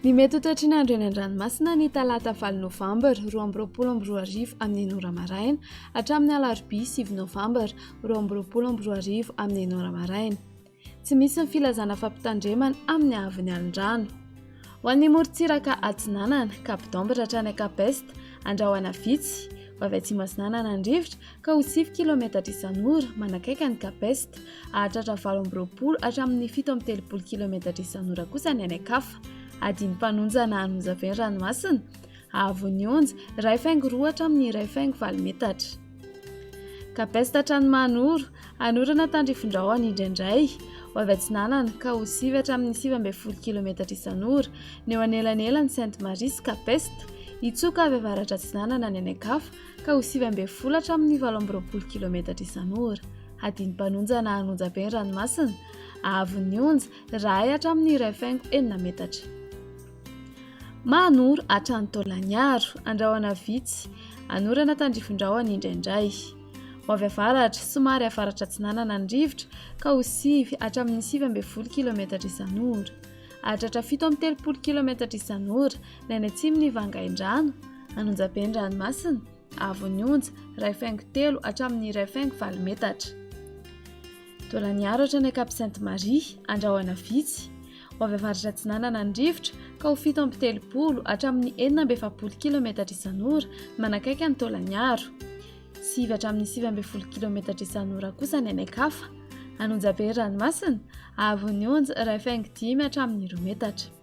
Ny mety ho toetr'andro eny an-dranomasina ny talata 7 novambar 2024 amin'ny 9 maraina hatramin'ny alarobia 7 novambar 2024 amin'ny 9 maraina. Tsy misy ny filazana fampitandremana amin'ny haavon'ny alin-drano. Ho an'ny morontsiraka atsinanana Cap d'Ambre hatrany Capest, andrahoana vitsy ho avy atsimo atsinanana andrivotra ka ho 7 km isan'ora manakaiky ny Capest, ahatratra 20 hatramin'ny 7 km isan'ora kosa ny anakafa. Adiny mpanonja na hanonja-be ny ranomasina, ahavon'ny onja 2,2 hatramin'ny 2,4 metatra. Capest hatrany Manoro, anorana tandrifondrahona indraindray, ho avy atsinanana ka ho 7 hatramin'ny 7,10 km isan'ora, ny eo anelanelan'ny Sainte-Marie sy Capest, itsoka avy avaratra atsinanana ny anakafa ka ho 7,10 hatramin'ny 8,20 km isan'ora. Adiny mpanonja na hanonja-be ny ranomasina, ahavon'ny onja 2 hatramin'ny 2,4 metatra. Manoro hatrany Taolagnaro, andrahoana vitsy, anorana tandrifondrahona indraindray. Ho avy avaratra, somary avaratra atsinanana andrivotra ka ho 7 hatramin'ny 7,10 km isan'ora. Ahatratra 7,30 km isan'ora ny any atsimon'ny Vangaindrano, hanonja-be ny ranomasina, ahavon'ny onja 2,3 hatramin'ny 2,4 metatra. Taolagnaro hatrany Cap Sainte-Marie, andrahoana vitsy, ho avy avaratra atsinanana andrivotra ka ho 7,30 hatramin'ny 4,70 km isan'ora manakaiky ny Taolagnaro, 7 hatramin'ny 7,10 km isan'ora kosa ny anakafa, hanonja-be ny ranomasina, ahavon'ny onja 2,5 hatramin'ny 2 metatra.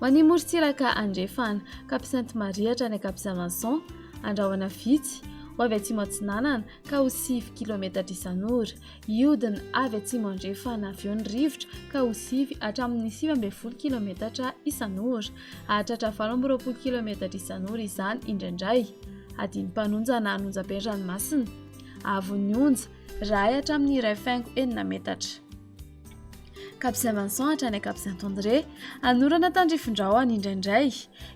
Ho an'ny morontsiraka andrefana Cap Sainte-Marie hatrany Cap Saint-Vincent, andrahoana vitsy, ho avy atsimo atsinanana ka ho 7 km isan'ora, iodina avy atsimo andrefana avy eo ny rivotra ka ho 7 hatramin'ny 7,10 km isan'ora, ahatratra 20 km isan'ora izany indraindray. Adiny mpanonja na hanonja-be ny ranomasina, ahavon'ny onja 2 hatramin'ny 2,4 metatra. Cap Saint-Vincent hatrany Cap Saint-André, anorana tandrifondrahona indraindray,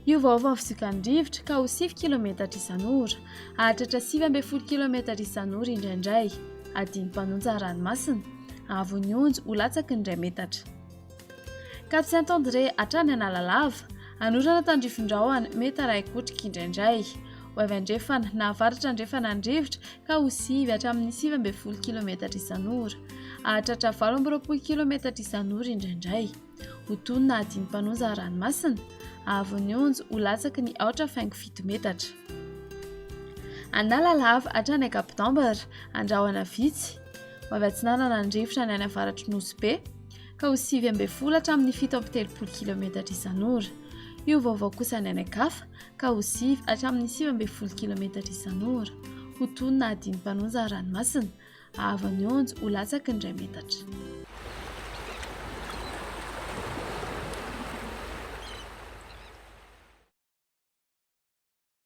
iovaova ny fizikany rivotra ka ho 7 km isan'ora, ahatratra 7,10 km isan'ora indraindray. Adiny mpanonja ranomasina, ahavon'ny onja ho latsaky ny 2 metatra. Cap Saint-André hatrany Analalava, anorana tandrifondrahona metara ikotrika indraindray, ho avy andrefana na avaratra andrefana andrivotra ka ho 7 hatramin'ny 7,10 km isan'ora, ahatratra 20 km isan'ora indraindray. Ho tonona adiny mpanonja ranomasina, ahavon'ny onja ho latsaky ny 4,7 metatra. Analalava hatrany Cap d'Ambre, andrahoana vitsy, ho avy atsinanana andrivotra ny any avaratry Nosy Be ka ho 7,10 hatramin'ny 7,30 km isan'ora. Io vaovao kosa ny anakafa ka ho 7 hatramin'ny 7,10 km isan'ora. Ho tonona adiny mpanonja ranomasina, ahavon'ny onja ho latsaky ny 2 metatra.